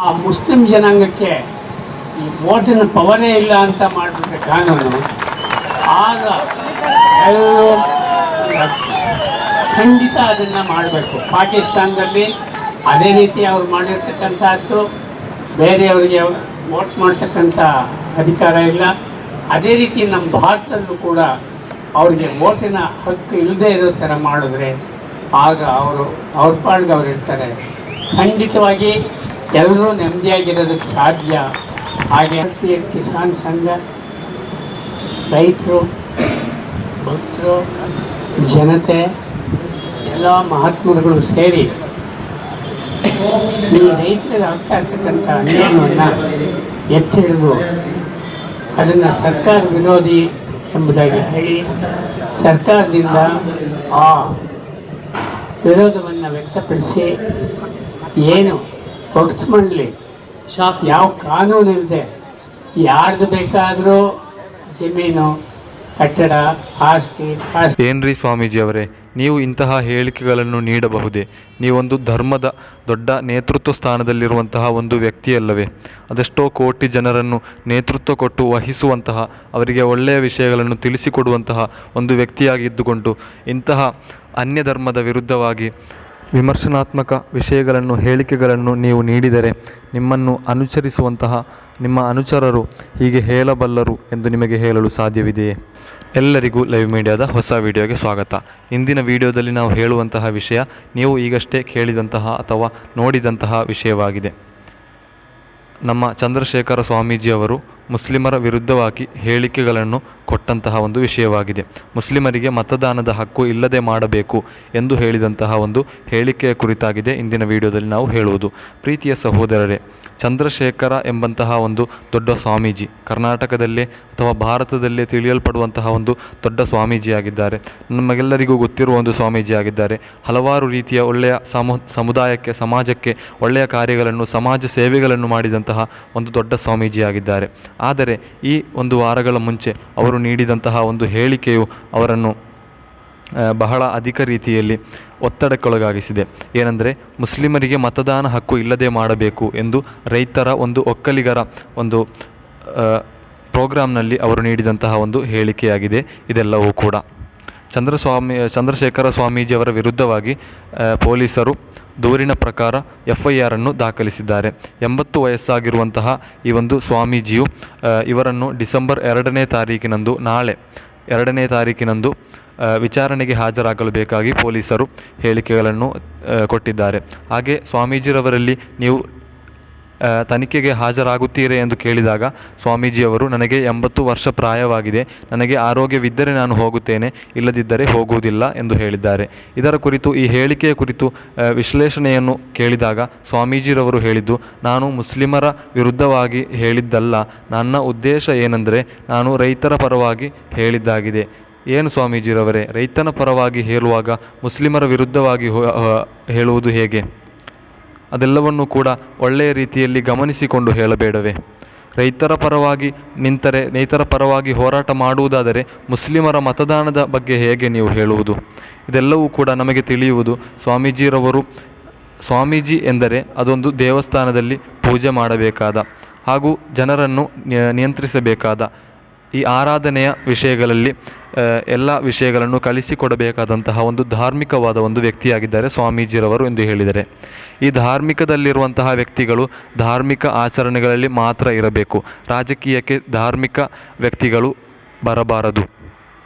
ಆ ಮುಸ್ಲಿಂ ಜನಾಂಗಕ್ಕೆ ಈ ವೋಟಿನ ಪವರೇ ಇಲ್ಲ ಅಂತ ಮಾಡಿಬಿಟ್ರೆ ಕಾನೂನು, ಆಗ ಎಲ್ಲರೂ ಖಂಡಿತ ಅದನ್ನು ಮಾಡಬೇಕು. ಪಾಕಿಸ್ತಾನದಲ್ಲಿ ಅದೇ ರೀತಿ ಅವ್ರು ಮಾಡಿರ್ತಕ್ಕಂಥದ್ದು, ಬೇರೆಯವರಿಗೆ ವೋಟ್ ಮಾಡ್ತಕ್ಕಂಥ ಅಧಿಕಾರ ಇಲ್ಲ. ಅದೇ ರೀತಿ ನಮ್ಮ ಭಾರತದಲ್ಲೂ ಕೂಡ ಅವ್ರಿಗೆ ವೋಟಿನ ಹಕ್ಕು ಇಲ್ಲದೆ ಇರೋ ಥರ ಮಾಡಿದ್ರೆ ಆಗ ಅವ್ರ ಪಾಡಿಗೆ ಅವ್ರು ಇರ್ತಾರೆ. ಖಂಡಿತವಾಗಿ ಎಲ್ಲರೂ ನೆಮ್ಮದಿಯಾಗಿರೋದಕ್ಕೆ ಸಾಧ್ಯ. ಹಾಗೆ ಕಿಸಾನ್ ಸಂಘ, ರೈತರು, ಭಕ್ತರು, ಜನತೆ, ಎಲ್ಲ ಮಹಾತ್ಮರುಗಳು ಸೇರಿ ಈ ರೈತರಿಗೆ ಆಗ್ತಾ ಇರ್ತಕ್ಕಂಥ ಅನ್ಯಾಯವನ್ನು ಎತ್ತಿ ಹಿಡಿದು ಅದನ್ನು ಸರ್ಕಾರ ವಿರೋಧಿ ಎಂಬುದಾಗಿ ಹೇಳಿ ಸರ್ಕಾರದಿಂದ ಆ ವಿರೋಧವನ್ನು ವ್ಯಕ್ತಪಡಿಸಿ ಏನು ವಕ್ಫ್ ಮಂಡಳಿ ಯಾವ ಕಾನೂನು ಇಲ್ಲದೆ ಯಾರ್ದು ಬೇಕಾದರೂ ಜಮೀನು, ಕಟ್ಟಡ, ಆಸ್ತಿ ಏನ್ರಿ ಸ್ವಾಮೀಜಿ ಅವರೇ, ನೀವು ಇಂತಹ ಹೇಳಿಕೆಗಳನ್ನು ನೀಡಬಹುದೇ? ನೀವೊಂದು ಧರ್ಮದ ದೊಡ್ಡ ನೇತೃತ್ವ ಸ್ಥಾನದಲ್ಲಿರುವಂತಹ ಒಂದು ವ್ಯಕ್ತಿಯಲ್ಲವೇ? ಅದೆಷ್ಟೋ ಕೋಟಿ ಜನರನ್ನು ನೇತೃತ್ವ ಕೊಟ್ಟು ವಹಿಸುವಂತಹ, ಅವರಿಗೆ ಒಳ್ಳೆಯ ವಿಷಯಗಳನ್ನು ತಿಳಿಸಿಕೊಡುವಂತಹ ಒಂದು ವ್ಯಕ್ತಿಯಾಗಿದ್ದುಕೊಂಡು ಇಂತಹ ಅನ್ಯ ಧರ್ಮದ ವಿರುದ್ಧವಾಗಿ ವಿಮರ್ಶನಾತ್ಮಕ ವಿಷಯಗಳನ್ನು, ಹೇಳಿಕೆಗಳನ್ನು ನೀವು ನೀಡಿದರೆ ನಿಮ್ಮನ್ನು ಅನುಸರಿಸುವಂತಹ ನಿಮ್ಮ ಅನುಚರರು ಹೀಗೆ ಹೇಳಬಲ್ಲರು ಎಂದು ನಿಮಗೆ ಹೇಳಲು ಸಾಧ್ಯವಿದೆಯೇ? ಎಲ್ಲರಿಗೂ ಲೈವ್ ಮೀಡಿಯಾದ ಹೊಸ ವಿಡಿಯೋಗೆ ಸ್ವಾಗತ. ಇಂದಿನ ವಿಡಿಯೋದಲ್ಲಿ ನಾವು ಹೇಳುವಂತಹ ವಿಷಯ ನೀವು ಈಗಷ್ಟೇ ಕೇಳಿದಂತಹ ಅಥವಾ ನೋಡಿದಂತಹ ವಿಷಯವಾಗಿದೆ. ನಮ್ಮ ಚಂದ್ರಶೇಖರ ಸ್ವಾಮೀಜಿಯವರು ಮುಸ್ಲಿಮರ ವಿರುದ್ಧವಾಗಿ ಹೇಳಿಕೆಗಳನ್ನು ಕೊಟ್ಟಂತಹ ಒಂದು ವಿಷಯವಾಗಿದೆ. ಮುಸ್ಲಿಮರಿಗೆ ಮತದಾನದ ಹಕ್ಕು ಇಲ್ಲದೆ ಮಾಡಬೇಕು ಎಂದು ಹೇಳಿದಂತಹ ಒಂದು ಹೇಳಿಕೆಯ ಕುರಿತಾಗಿದೆ ಇಂದಿನ ವಿಡಿಯೋದಲ್ಲಿ ನಾವು ಹೇಳುವುದು. ಪ್ರೀತಿಯ ಸಹೋದರರೇ, ಚಂದ್ರಶೇಖರ ಎಂಬಂತಹ ಒಂದು ದೊಡ್ಡ ಸ್ವಾಮೀಜಿ ಕರ್ನಾಟಕದಲ್ಲೇ ಅಥವಾ ಭಾರತದಲ್ಲೇ ತಿಳಿಯಲ್ಪಡುವಂತಹ ಒಂದು ದೊಡ್ಡ ಸ್ವಾಮೀಜಿಯಾಗಿದ್ದಾರೆ. ನಮಗೆಲ್ಲರಿಗೂ ಗೊತ್ತಿರುವ ಒಂದು ಸ್ವಾಮೀಜಿಯಾಗಿದ್ದಾರೆ. ಹಲವಾರು ರೀತಿಯ ಒಳ್ಳೆಯ ಸಮುದಾಯಕ್ಕೆ, ಸಮಾಜಕ್ಕೆ ಒಳ್ಳೆಯ ಕಾರ್ಯಗಳನ್ನು, ಸಮಾಜ ಸೇವೆಗಳನ್ನು ಮಾಡಿದಂತಹ ಒಂದು ದೊಡ್ಡ ಸ್ವಾಮೀಜಿಯಾಗಿದ್ದಾರೆ. ಆದರೆ ಈ ಒಂದು ವಾರಗಳ ಮುಂಚೆ ಅವರು ನೀಡಿದಂತಹ ಒಂದು ಹೇಳಿಕೆಯು ಅವರನ್ನು ಬಹಳ ಅಧಿಕ ರೀತಿಯಲ್ಲಿ ಒತ್ತಡಕ್ಕೊಳಗಾಗಿಸಿದೆ. ಏನೆಂದರೆ, ಮುಸ್ಲಿಮರಿಗೆ ಮತದಾನ ಹಕ್ಕು ಇಲ್ಲದೆ ಮಾಡಬೇಕು ಎಂದು ರೈತರ ಒಂದು ಒಕ್ಕಲಿಗರ ಒಂದು ಪ್ರೋಗ್ರಾಂನಲ್ಲಿ ಅವರು ನೀಡಿದಂತಹ ಒಂದು ಹೇಳಿಕೆಯಾಗಿದೆ. ಇದೆಲ್ಲವೂ ಕೂಡ ಚಂದ್ರಶೇಖರ ಸ್ವಾಮೀಜಿಯವರ ವಿರುದ್ಧವಾಗಿ ಪೊಲೀಸರು ದೂರಿನ ಪ್ರಕಾರ FIR ಅನ್ನು ದಾಖಲಿಸಿದ್ದಾರೆ. 80 ವಯಸ್ಸಾಗಿರುವಂತಹ ಈ ಒಂದು ಸ್ವಾಮೀಜಿಯು ಇವರನ್ನು ಡಿಸೆಂಬರ್ 2ನೇ ತಾರೀಕಿನಂದು, ನಾಳೆ 2ನೇ ತಾರೀಕಿನಂದು ವಿಚಾರಣೆಗೆ ಹಾಜರಾಗಲು ಬೇಕಾಗಿ ಪೊಲೀಸರು ಹೇಳಿಕೆಗಳನ್ನು ಕೊಟ್ಟಿದ್ದಾರೆ. ಹಾಗೆ ಸ್ವಾಮೀಜಿರವರಲ್ಲಿ ನೀವು ತನಿಖೆಗೆ ಹಾಜರಾಗುತ್ತೀರೇ ಎಂದು ಕೇಳಿದಾಗ ಸ್ವಾಮೀಜಿಯವರು, ನನಗೆ 80 ವರ್ಷ ಪ್ರಾಯವಾಗಿದೆ, ನನಗೆ ಆರೋಗ್ಯವಿದ್ದರೆ ನಾನು ಹೋಗುತ್ತೇನೆ, ಇಲ್ಲದಿದ್ದರೆ ಹೋಗುವುದಿಲ್ಲ ಎಂದು ಹೇಳಿದ್ದಾರೆ. ಇದರ ಕುರಿತು, ಈ ಹೇಳಿಕೆಯ ಕುರಿತು ವಿಶ್ಲೇಷಣೆಯನ್ನು ಕೇಳಿದಾಗ ಸ್ವಾಮೀಜಿರವರು ಹೇಳಿದ್ದು, ನಾನು ಮುಸ್ಲಿಮರ ವಿರುದ್ಧವಾಗಿ ಹೇಳಿದ್ದಲ್ಲ, ನನ್ನ ಉದ್ದೇಶ ಏನೆಂದರೆ ನಾನು ರೈತರ ಪರವಾಗಿ ಹೇಳಿದ್ದಾಗಿದೆ. ಏನು ಸ್ವಾಮೀಜಿರವರೇ, ರೈತನ ಪರವಾಗಿ ಹೇಳುವಾಗ ಮುಸ್ಲಿಮರ ವಿರುದ್ಧವಾಗಿ ಹೇಳುವುದು ಹೇಗೆ? ಅದೆಲ್ಲವನ್ನೂ ಕೂಡ ಒಳ್ಳೆಯ ರೀತಿಯಲ್ಲಿ ಗಮನಿಸಿಕೊಂಡು ಹೇಳಬೇಡವೇ? ರೈತರ ಪರವಾಗಿ ನಿಂತರೆ, ರೈತರ ಪರವಾಗಿ ಹೋರಾಟ ಮಾಡುವುದಾದರೆ ಮುಸ್ಲಿಮರ ಮತದಾನದ ಬಗ್ಗೆ ಹೇಗೆ ನೀವು ಹೇಳುವುದು? ಇದೆಲ್ಲವೂ ಕೂಡ ನಮಗೆ ತಿಳಿಯುವುದು. ಸ್ವಾಮೀಜಿ ಎಂದರೆ ಅದೊಂದು ದೇವಸ್ಥಾನದಲ್ಲಿ ಪೂಜೆ ಮಾಡಬೇಕಾದ ಹಾಗೂ ಜನರನ್ನು ನಿಯಂತ್ರಿಸಬೇಕಾದ, ಈ ಆರಾಧನೆಯ ವಿಷಯಗಳಲ್ಲಿ ಎಲ್ಲ ವಿಷಯಗಳನ್ನು ಕಲಿಸಿಕೊಡಬೇಕಾದಂತಹ ಒಂದು ಧಾರ್ಮಿಕವಾದ ಒಂದು ವ್ಯಕ್ತಿಯಾಗಿದ್ದಾರೆ ಸ್ವಾಮೀಜಿರವರು ಎಂದು ಹೇಳಿದರೆ, ಈ ಧಾರ್ಮಿಕದಲ್ಲಿರುವಂತಹ ವ್ಯಕ್ತಿಗಳು ಧಾರ್ಮಿಕ ಆಚರಣೆಗಳಲ್ಲಿ ಮಾತ್ರ ಇರಬೇಕು. ರಾಜಕೀಯಕ್ಕೆ ಧಾರ್ಮಿಕ ವ್ಯಕ್ತಿಗಳು ಬರಬಾರದು.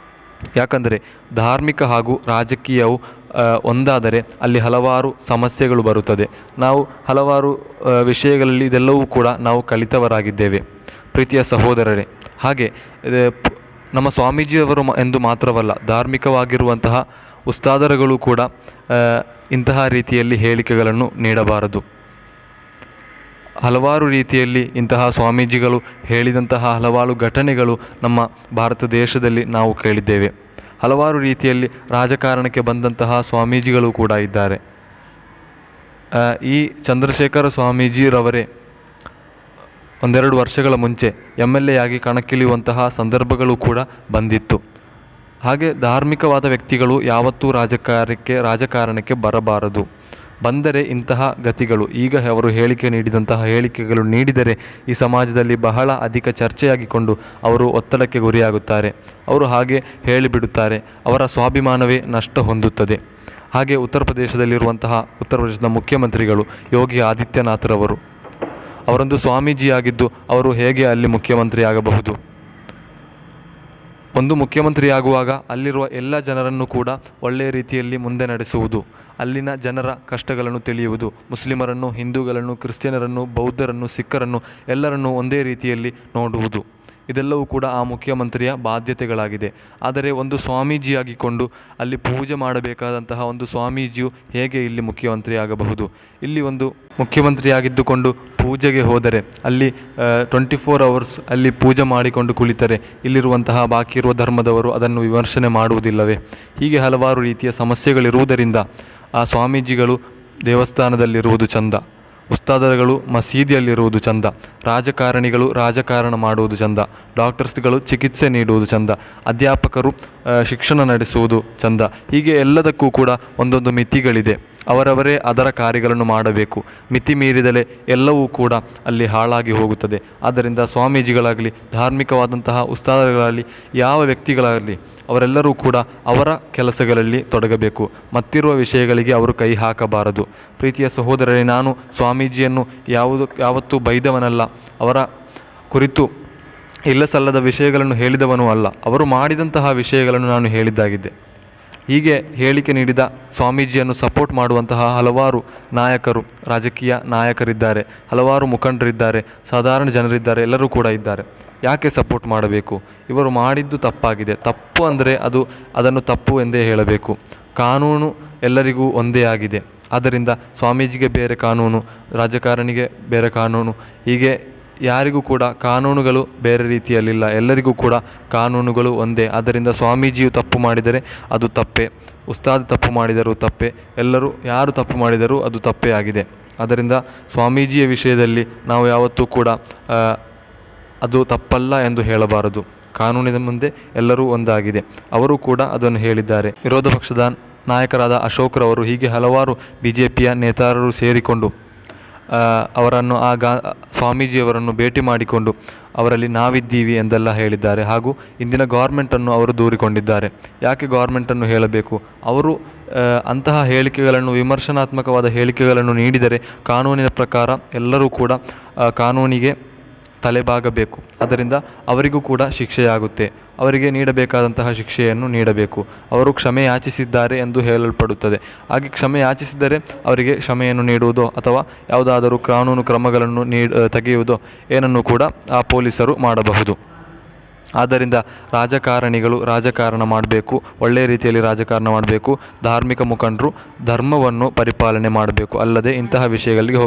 ಯಾಕಂದರೆ ಧಾರ್ಮಿಕ ಹಾಗೂ ರಾಜಕೀಯವು ಒಂದಾದರೆ ಅಲ್ಲಿ ಹಲವಾರು ಸಮಸ್ಯೆಗಳು ಬರುತ್ತದೆ. ನಾವು ಹಲವಾರು ವಿಷಯಗಳಲ್ಲಿ ಇದೆಲ್ಲವೂ ಕೂಡ ನಾವು ಕಲಿತವರಾಗಿದ್ದೇವೆ ಪ್ರೀತಿಯ ಸಹೋದರರೇ. ಹಾಗೆ ನಮ್ಮ ಸ್ವಾಮೀಜಿಯವರು ಎಂದು ಮಾತ್ರವಲ್ಲ, ಧಾರ್ಮಿಕವಾಗಿರುವಂತಹ ಉಸ್ತಾದರುಗಳು ಕೂಡ ಇಂತಹ ರೀತಿಯಲ್ಲಿ ಹೇಳಿಕೆಗಳನ್ನು ನೀಡಬಾರದು. ಹಲವಾರು ರೀತಿಯಲ್ಲಿ ಇಂತಹ ಸ್ವಾಮೀಜಿಗಳು ಹೇಳಿದಂತಹ ಹಲವಾರು ಘಟನೆಗಳು ನಮ್ಮ ಭಾರತ ದೇಶದಲ್ಲಿ ನಾವು ಕೇಳಿದ್ದೇವೆ. ಹಲವಾರು ರೀತಿಯಲ್ಲಿ ರಾಜಕಾರಣಕ್ಕೆ ಬಂದಂತಹ ಸ್ವಾಮೀಜಿಗಳು ಕೂಡ ಇದ್ದಾರೆ. ಈ ಚಂದ್ರಶೇಖರ ಸ್ವಾಮೀಜಿರವರೇ 1-2 ವರ್ಷಗಳ ಮುಂಚೆ MLA ಆಗಿ ಕಣಕ್ಕಿಳಿಯುವಂತಹ ಸಂದರ್ಭಗಳು ಕೂಡ ಬಂದಿತ್ತು. ಹಾಗೆ ಧಾರ್ಮಿಕವಾದ ವ್ಯಕ್ತಿಗಳು ಯಾವತ್ತೂ ರಾಜಕಾರಣಕ್ಕೆ ಬರಬಾರದು. ಬಂದರೆ ಇಂತಹ ಗತಿಗಳು ಈಗ ಅವರು ಹೇಳಿಕೆ ನೀಡಿದಂತಹ ಹೇಳಿಕೆಗಳು ನೀಡಿದರೆ ಈ ಸಮಾಜದಲ್ಲಿ ಬಹಳ ಅಧಿಕ ಚರ್ಚೆಯಾಗಿಕೊಂಡು ಅವರು ಒತ್ತಡಕ್ಕೆ ಗುರಿಯಾಗುತ್ತಾರೆ. ಅವರು ಹಾಗೆ ಹೇಳಿಬಿಡುತ್ತಾರೆ. ಅವರ ಸ್ವಾಭಿಮಾನವೇ ನಷ್ಟ ಹೊಂದುತ್ತದೆ. ಹಾಗೆ ಉತ್ತರ ಪ್ರದೇಶದ ಮುಖ್ಯಮಂತ್ರಿಗಳು ಯೋಗಿ ಆದಿತ್ಯನಾಥ್ರವರು ಅವರೊಂದು ಸ್ವಾಮೀಜಿಯಾಗಿದ್ದು ಅವರು ಹೇಗೆ ಅಲ್ಲಿ ಮುಖ್ಯಮಂತ್ರಿ ಆಗಬಹುದು? ಒಂದು ಮುಖ್ಯಮಂತ್ರಿಯಾಗುವಾಗ ಅಲ್ಲಿರುವ ಎಲ್ಲ ಜನರನ್ನು ಕೂಡ ಒಳ್ಳೆಯ ರೀತಿಯಲ್ಲಿ ಮುಂದೆ ನಡೆಸುವುದು, ಅಲ್ಲಿನ ಜನರ ಕಷ್ಟಗಳನ್ನು ತಿಳಿಯುವುದು, ಮುಸ್ಲಿಮರನ್ನು, ಹಿಂದೂಗಳನ್ನು, ಕ್ರಿಶ್ಚಿಯನರನ್ನು, ಬೌದ್ಧರನ್ನು, ಸಿಖ್ಖರನ್ನು ಎಲ್ಲರನ್ನೂ ಒಂದೇ ರೀತಿಯಲ್ಲಿ ನೋಡುವುದು, ಇದೆಲ್ಲವೂ ಕೂಡ ಆ ಮುಖ್ಯಮಂತ್ರಿಯ ಬಾಧ್ಯತೆಗಳಾಗಿದೆ. ಆದರೆ ಒಂದು ಸ್ವಾಮೀಜಿಯಾಗಿಕೊಂಡು ಅಲ್ಲಿ ಪೂಜೆ ಮಾಡಬೇಕಾದಂತಹ ಒಂದು ಸ್ವಾಮೀಜಿಯು ಹೇಗೆ ಇಲ್ಲಿ ಮುಖ್ಯಮಂತ್ರಿ ಆಗಬಹುದು? ಇಲ್ಲಿ ಒಂದು ಮುಖ್ಯಮಂತ್ರಿಯಾಗಿದ್ದುಕೊಂಡು ಪೂಜೆಗೆ ಹೋದರೆ ಅಲ್ಲಿ 24 hours ಅಲ್ಲಿ ಪೂಜೆ ಮಾಡಿಕೊಂಡು ಕುಳಿತರೆ ಇಲ್ಲಿರುವಂತಹ ಬಾಕಿ ಇರುವ ಧರ್ಮದವರು ಅದನ್ನು ವಿಮರ್ಶನೆ ಮಾಡುವುದಿಲ್ಲವೇ? ಹೀಗೆ ಹಲವಾರು ರೀತಿಯ ಸಮಸ್ಯೆಗಳಿರುವುದರಿಂದ ಆ ಸ್ವಾಮೀಜಿಗಳು ದೇವಸ್ಥಾನದಲ್ಲಿರುವುದು ಚಂದ, ಉಸ್ತಾದರುಗಳು ಮಸೀದಿಯಲ್ಲಿರುವುದು ಚಂದ, ರಾಜಕಾರಣಿಗಳು ರಾಜಕಾರಣ ಮಾಡುವುದು ಚಂದ, ಡಾಕ್ಟರ್ಸ್ಗಳು ಚಿಕಿತ್ಸೆ ನೀಡುವುದು ಚಂದ, ಅಧ್ಯಾಪಕರು ಶಿಕ್ಷಣ ನಡೆಸುವುದು ಚಂದ. ಹೀಗೆ ಎಲ್ಲದಕ್ಕೂ ಕೂಡ ಒಂದೊಂದು ಮಿತಿಗಳಿದೆ. ಅವರವರೇ ಅದರ ಕಾರ್ಯಗಳನ್ನು ಮಾಡಬೇಕು. ಮಿತಿ ಮೀರಿದಲೇ ಎಲ್ಲವೂ ಕೂಡ ಅಲ್ಲಿ ಹಾಳಾಗಿ ಹೋಗುತ್ತದೆ. ಆದ್ದರಿಂದ ಸ್ವಾಮೀಜಿಗಳಾಗಲಿ, ಧಾರ್ಮಿಕವಾದಂತಹ ಉಸ್ತಾದರುಗಳಾಗಲಿ, ಯಾವ ವ್ಯಕ್ತಿಗಳಾಗಲಿ ಅವರೆಲ್ಲರೂ ಕೂಡ ಅವರ ಕೆಲಸಗಳಲ್ಲಿ ತೊಡಗಬೇಕು. ಮತ್ತಿರುವ ವಿಷಯಗಳಿಗೆ ಅವರು ಕೈ ಹಾಕಬಾರದು. ಪ್ರೀತಿಯ ಸಹೋದರರೇ, ನಾನು ಸ್ವಾಮೀಜಿಯನ್ನು ಯಾವತ್ತೂ ಬೈದವನಲ್ಲ, ಅವರ ಕುರಿತು ಇಲ್ಲ ಸಲ್ಲದ ವಿಷಯಗಳನ್ನು ಹೇಳಿದವನೂ ಅಲ್ಲ. ಅವರು ಮಾಡಿದಂತಹ ವಿಷಯಗಳನ್ನು ನಾನು ಹೇಳಿದ್ದಾಗಿದೆ. ಹೀಗೆ ಹೇಳಿಕೆ ನೀಡಿದ ಸ್ವಾಮೀಜಿಯನ್ನು ಸಪೋರ್ಟ್ ಮಾಡುವಂತಹ ಹಲವಾರು ನಾಯಕರು, ರಾಜಕೀಯ ನಾಯಕರಿದ್ದಾರೆ, ಹಲವಾರು ಮುಖಂಡರಿದ್ದಾರೆ, ಸಾಧಾರಣ ಜನರಿದ್ದಾರೆ, ಎಲ್ಲರೂ ಕೂಡ ಇದ್ದಾರೆ. ಯಾಕೆ ಸಪೋರ್ಟ್ ಮಾಡಬೇಕು? ಇವರು ಮಾಡಿದ್ದು ತಪ್ಪಾಗಿದೆ. ತಪ್ಪು ಅಂದರೆ ಅದನ್ನು ತಪ್ಪು ಎಂದೇ ಹೇಳಬೇಕು. ಕಾನೂನು ಎಲ್ಲರಿಗೂ ಒಂದೇ ಆಗಿದೆ. ಆದ್ದರಿಂದ ಸ್ವಾಮೀಜಿಗೆ ಬೇರೆ ಕಾನೂನು, ರಾಜಕಾರಣಿಗೆ ಬೇರೆ ಕಾನೂನು, ಹೀಗೆ ಯಾರಿಗೂ ಕೂಡ ಕಾನೂನುಗಳು ಬೇರೆ ರೀತಿಯಲ್ಲಿಲ್ಲ. ಎಲ್ಲರಿಗೂ ಕೂಡ ಕಾನೂನುಗಳು ಒಂದೇ. ಆದ್ದರಿಂದ ಸ್ವಾಮೀಜಿಯು ತಪ್ಪು ಮಾಡಿದರೆ ಅದು ತಪ್ಪೇ, ಉಸ್ತಾದ್ ತಪ್ಪು ಮಾಡಿದರೂ ತಪ್ಪೇ, ಎಲ್ಲರೂ ಯಾರು ತಪ್ಪು ಮಾಡಿದರೂ ಅದು ತಪ್ಪೇ ಆಗಿದೆ. ಆದ್ದರಿಂದ ಸ್ವಾಮೀಜಿಯ ವಿಷಯದಲ್ಲಿ ನಾವು ಯಾವತ್ತೂ ಕೂಡ ಅದು ತಪ್ಪಲ್ಲ ಎಂದು ಹೇಳಬಾರದು. ಕಾನೂನಿನ ಮುಂದೆ ಎಲ್ಲರೂ ಒಂದಾಗಿದೆ. ಅವರು ಕೂಡ ಅದನ್ನು ಹೇಳಿದ್ದಾರೆ. ವಿರೋಧ ಪಕ್ಷದ ನಾಯಕರಾದ ಅಶೋಕ್ರವರು ಹೀಗೆ ಹಲವಾರು BJPಯ ನೇತಾರರು ಸೇರಿಕೊಂಡು ಅವರನ್ನು ಸ್ವಾಮೀಜಿಯವರನ್ನು ಭೇಟಿ ಮಾಡಿಕೊಂಡು ಅವರಲ್ಲಿ ನಾವಿದ್ದೀವಿ ಎಂದೆಲ್ಲ ಹೇಳಿದ್ದಾರೆ. ಹಾಗೂ ಇಂದಿನ ಗೌರ್ಮೆಂಟನ್ನು ಅವರು ದೂರಿಕೊಂಡಿದ್ದಾರೆ. ಯಾಕೆ ಗೌರ್ಮೆಂಟನ್ನು ಹೇಳಬೇಕು? ಅವರು ಅಂತಹ ಹೇಳಿಕೆಗಳನ್ನು, ವಿಮರ್ಶನಾತ್ಮಕವಾದ ಹೇಳಿಕೆಗಳನ್ನು ನೀಡಿದರೆ ಕಾನೂನಿನ ಪ್ರಕಾರ ಎಲ್ಲರೂ ಕೂಡ ಕಾನೂನಿಗೆ ತಲೆಬಾಗಬೇಕು. ಅದರಿಂದ ಅವರಿಗೂ ಕೂಡ ಶಿಕ್ಷೆಯಾಗುತ್ತೆ. ಅವರಿಗೆ ನೀಡಬೇಕಾದಂತಹ ಶಿಕ್ಷೆಯನ್ನು ನೀಡಬೇಕು. ಅವರು ಕ್ಷಮೆ ಯಾಚಿಸಿದ್ದಾರೆ ಎಂದು ಹೇಳಲ್ಪಡುತ್ತದೆ. ಹಾಗೆ ಕ್ಷಮೆ ಯಾಚಿಸಿದರೆ ಅವರಿಗೆ ಕ್ಷಮೆಯನ್ನು ನೀಡುವುದೋ ಅಥವಾ ಯಾವುದಾದರೂ ಕಾನೂನು ಕ್ರಮಗಳನ್ನು ತೆಗೆಯುವುದೋ ಏನನ್ನು ಕೂಡ ಆ ಪೊಲೀಸರು ಮಾಡಬಹುದು. ಆದ್ದರಿಂದ ರಾಜಕಾರಣಿಗಳು ರಾಜಕಾರಣ ಮಾಡಬೇಕು, ಒಳ್ಳೆಯ ರೀತಿಯಲ್ಲಿ ರಾಜಕಾರಣ ಮಾಡಬೇಕು. ಧಾರ್ಮಿಕ ಮುಖಂಡರು ಧರ್ಮವನ್ನು ಪರಿಪಾಲನೆ ಮಾಡಬೇಕು. ಅಲ್ಲದೆ ಇಂತಹ ವಿಷಯಗಳಿಗೆ